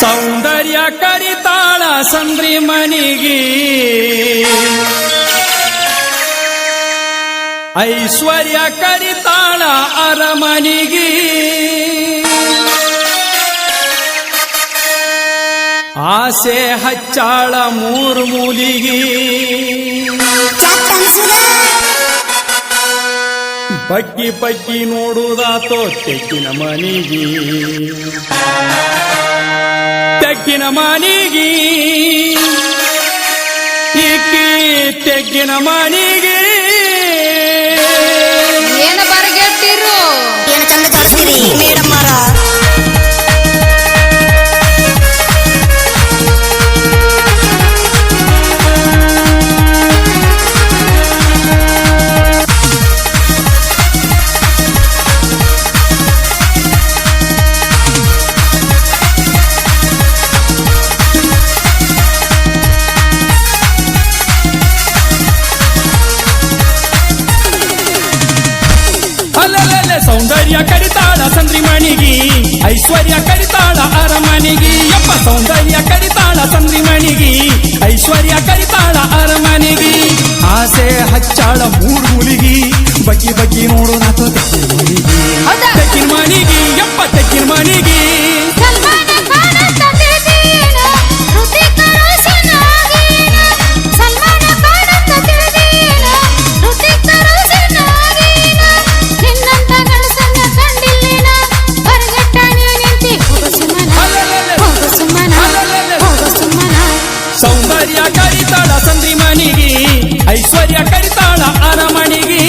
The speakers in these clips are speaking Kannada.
ಸೌಂದರ್ಯ ಕರಿತಾಳ ಸಂದ್ರಿ ಮನಿಗಿ ಐಶ್ವರ್ಯ ಕರಿತಾಳ ಅರಮನಿಗಿ ಆಸೆ ಹಚ್ಚಾಳ ಮೂರು ಮೂಲಿಗಿ ಬಗ್ಗಿ ಬಗ್ಗಿ ನೋಡುವುದಾತೋ ತೆಕ್ಕಿನ ಮನಿಗಿ ತೆಗ್ಗಿನ ಮನಿಗಿ ಇಕ್ಕಿ ತೆಗ್ಗಿನ ಮನಿಗಿ ಏನು ಬರಗೆಟ್ಟಿರು ಏನು ಚಂದ ಕಳಿಸ್ತೀರಿ ಮೇಡಮ್ ಮಾರ ಸೌಂದರ್ಯ ಕರಿತಾಳ ಸಂದ್ರಿ ಮಣಿಗಿ ಐಶ್ವರ್ಯ ಕರಿತಾಳ ಅರಮನಿಗಿ ಯಪ್ಪ ಸೌಂದರ್ಯ ಕರಿತಾಳ ಸಂದ್ರಿ ಮಣಿಗಿ ಐಶ್ವರ್ಯ ಕರಿತಾಳ ಅರಮನಿಗಿ ಆಸೆ ಹಚ್ಚಾಳ ಮೂರು ಮುಲಿಗಿ ಬಗ್ಗಿ ಬಗ್ಗಿ ನೋಡೋದಾತು ತೆಕ್ಕಿನ ಮನಿಗಿ ಯಪ್ಪ ತೆಕ್ಕಿನ ಮನಿಗಿ ಸೌಂದರ್ಯ ಕರಿತಾಳ ಸಂದ್ರಿ ಮನಿಗಿ ಐಶ್ವರ್ಯ ಕರಿತಾಳ ಅರಮನಿಗಿ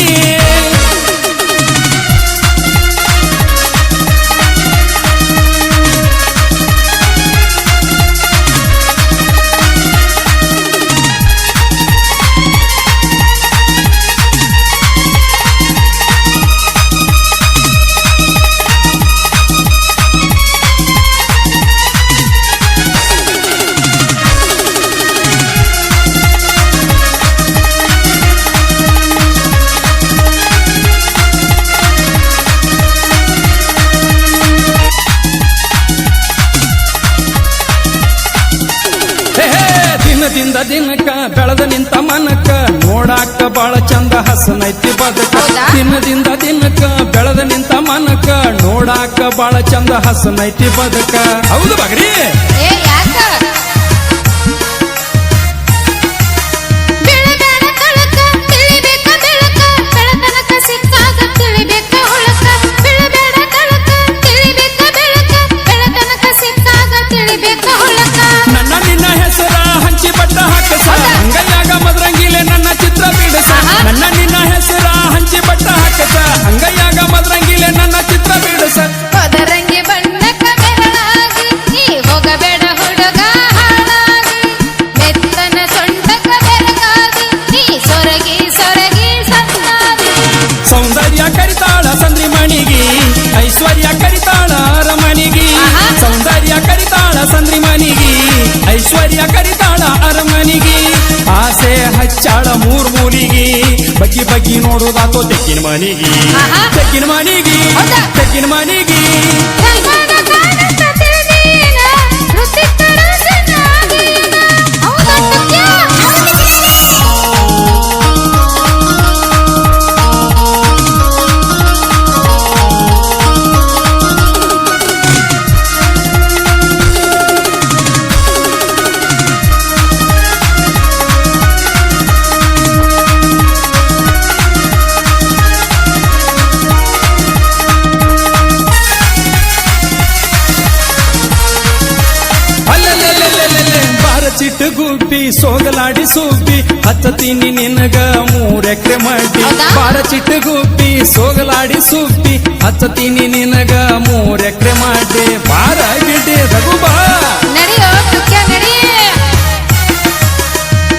ದಿನದಿಂದ ದಿನಕ್ಕ ಬೆಳೆದ ನಿಂತ ಮನಕ್ಕ ನೋಡಾಕ ಬಾಳ ಚಂದ ಹಸನೈತಿ ಬದಕ ದಿನದಿಂದ ದಿನಕ್ಕ ಬೆಳೆದ ನಿಂತ ಮನಕ್ಕ ನೋಡಾಕ ಬಾಳ ಚಂದ ಹಸನೈತಿ ಬದಕ ಹೌದು ಬಗ್ರಿ ನನ್ನ ನಿನ್ನ ಹೆಸರ ಹಂಚಿ ಬಟ್ಟ ಹಾಕಸ ಅಂಗೈಯಾಗ ಮದ್ರಂಗಿಲೆ ನನ್ನ ಚಿತ್ರ ಬಿಡಸ ನನ್ನ ನಿನ್ನ ಹೆಸರ ಹಂಚಿ ಬಟ್ಟ ಹಾಕಸ ಅಂಗೈಯಾಗ ಮದ್ರಂಗಿಲೆ ನನ್ನ ಚಿತ್ರ ಬಿಡಸ ಪದರಂಗಿ ಬಣ್ಣಕ್ಕ ಬೆರಳಾಗಿ ನೀ ಹೋಗಬೇಡ ಹುಡುಗ ಹಾಳಾಗಿ ಮೆತ್ತನ ಸೊಂಟಕ ಬೆರಗಾಗಿ ನೀ ಸೊರಗಿ ಸೊರಗಿ ಸತ್ತಾಗಿ ಸೌಂದರ್ಯ ಕರಿತಾಳ ಸಂದ್ರಿ ಮಣಿಗಿ ಐಶ್ವರ್ಯ ಕರಿತಾಳ ಅರಮನಿಗಿ ಸೌಂದರ್ಯ ಕರಿತಾಳ ಸಂದ್ರಿ ಮನಿಗಿ ಐಶ್ವರ್ಯ ಕರಿತಾಳ ಅರಮನಿಗಿ ಆಸೆ ಹಚ್ಚಾಳ ಮೂರ್ ಮೂಲಿಗಿ ಬಗ್ಗಿ ಬಗ್ಗಿ ನೋಡುವುದಾತೋ ತೆಕ್ಕಿನ ಮನಿಗಿ ತೆಕ್ಕಿನ ಮನಿಗಿ ತೆಕ್ಕಿನ ಮನಿಗಿ ಚಿಟ್ಟು ಗುಬ್ಬಿ ಸೋಗಲಾಡಿ ಸುಬ್ಬಿ ಹತ್ತತೀನಿ ನಿನಗ 3 ಎಕರೆ ಮಡ್ಡಿ ಬಾರ ಚಿಟ್ಟು ಗುಬ್ಬಿ ಸೋಗಲಾಡಿ ಸುಬ್ಬಿ ಹತ್ತತೀನಿ ನಿನಗ 3 ಎಕರೆ ಮಾಡಿ ಬಾರ ಗಿಡ್ಡಿ ರಘು ಬಾ ನಡೆಯೋ ತುಕ್ಯ ನಡಿ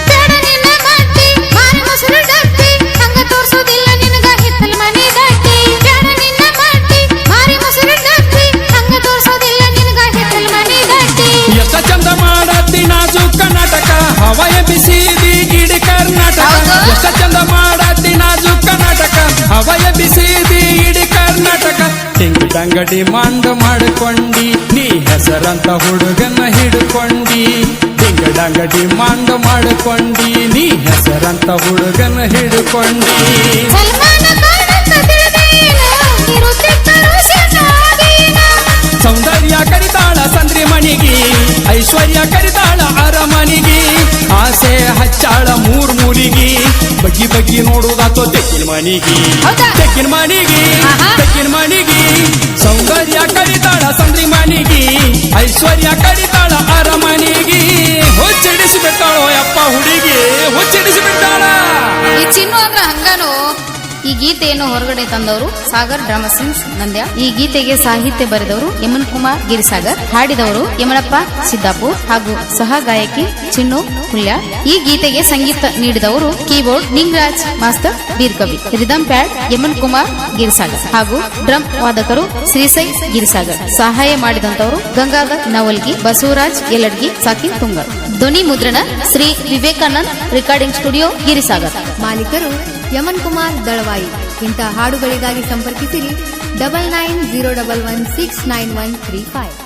ಬೇಡ ನಿನ್ನ ಮಟ್ಟಿ ಮಾರಿ ಮೊಸರು ಡಬ್ಬಿ ಹಂಗ ತೋರ್ಸೋದಿಲ್ಲ ನಿನಗ ಹಿತ್ತಲ ಮನೆ ದಟ್ಟಿ ಬೇಡ ನಿನ್ನ ಮಟ್ಟಿ ಮಾರಿ ಮೊಸರು ಡಬ್ಬಿ ಹಂಗ ತೋರ್ಸೋದಿಲ್ಲ ನಿನಗ ಹಿತ್ತಲ ಮನೆ ದಟ್ಟಿ ಎಷ್ಟ ಚಂದ ಮಾಡತ್ತಿ ನಾಜೂಕ ನಾಟಕ ಹವಾಯ ಬಿಸಿದಿ ಗಿಡಿ ಕರ್ನಾಟಕ ಎಷ್ಟ ಚಂದ ಮಾಡತ್ತಿ ನಾಜೂಕ ನಾಟಕ ಹವಾಯ ಬಿಸಿದಿ ಇಡಿ ಕರ್ನಾಟಕ ಟಿಂಗ್ ಟಂಗ್ ಡಿಮಾಂಡ್ ಮಾಡಿಕೊಂಡಿ ನೀ ಹೆಸರಂತ ಹುಡುಗನ ಹಿಡ್ಕೊಂಡಿ ಡಿಂಗಡಂಗ ಡಿಮಾಂಡ್ ಮಾಡಿಕೊಂಡಿ ನೀ ಹೆಸರಂತ ಹುಡುಗನ ಹಿಡ್ಕೊಂಡಿ ಸಲ್ಮಾನ ಖಾನ್ ಅಂತ ತಿಳಿದೇನು ಇರುತ್ತಿದ್ದರು ಸಿನಾದೀನ ಸೌಂದರ್ಯ ಕರಿತಾಳ ಸಂದ್ರಿ ಮಣಿಗಿ ಐಶ್ವರ್ಯ ಕರಿತಾಳ ಅರಮನಿಗಿ ಆಸೆ ಹಚ್ಚಾಳ ಮೂಲಿಗಿ ಬಗ್ಗಿ ಬಗ್ಗಿ ನೋಡುವುದಾತೋ ತೆಕ್ಕಿನ ಮನಿಗಿ ಹೌದಾ? ತೆಕ್ಕಿನ ಮನಿಗಿ ಆಹಾ. ತೆಕ್ಕಿನ ಮನಿಗಿ ಸೌಂದರ್ಯ ಕರಿತಾಳ ಸಂದ್ರಿ ಮನಿಗಿ ಐಶ್ವರ್ಯ ಕರಿತಾಳ ಅರಮನಿಗಿ ಹುಚ್ಚಿಡಿಸಿ ಬಿಟ್ಟಾಳೋ ಯಪ್ಪ ಹುಡುಗಿ ಹುಚ್ಚಿಡಿಸಿ ಬಿಟ್ಟಾಳ ಈ ಚಿನ್ನು ಅಂದ್ರ ಹಂಗಾನು. ಈ ಗೀತೆಯನ್ನು ಹೊರಗಡೆ ತಂದವರು ಸಾಗರ್ ಡ್ರಾಮಾ ಸಿಂಗ್ಸ್ ನಂದ್ಯ. ಈ ಗೀತೆಗೆ ಸಾಹಿತ್ಯ ಬರೆದವರು ಯಮನ್ ಕುಮಾರ್ ಗಿರಿಸಾಗರ್, ಹಾಡಿದವರು ಯಮನಪ್ಪ ಸಿದ್ದಾಪುರ್ ಹಾಗೂ ಸಹ ಗಾಯಕಿ ಚಿನ್ನು ಹುಲ್ಯ. ಈ ಗೀತೆಗೆ ಸಂಗೀತ ನೀಡಿದವರು keyboard Ningaraj Master Birkavi, rhythm pad Yaman Kumar Girisagar ಹಾಗೂ ಡ್ರಮ್ ವಾದಕರು ಶ್ರೀಸೈ ಗಿರಿಸಾಗರ್. ಸಹಾಯ ಮಾಡಿದಂತವರು ಗಂಗಾಧರ್ ನವಲ್ಗಿ, ಬಸವರಾಜ್ ಯಲಡ್ಗಿ, ಸಾಕಿನ್ ತುಂಗರ್. ಧ್ವನಿ ಮುದ್ರಣ ಶ್ರೀ ವಿವೇಕಾನಂದ್ ರೆಕಾರ್ಡಿಂಗ್ ಸ್ಟುಡಿಯೋ ಗಿರಿಸಾಗರ್. ಮಾಲೀಕರು ಯಮನ್ ಕುಮಾರ್ ದಳವಾಯಿ. ಇಂಥ ಹಾಡುಗಳಿಗಾಗಿ ಸಂಪರ್ಕಿಸಿರಿ 9901169135.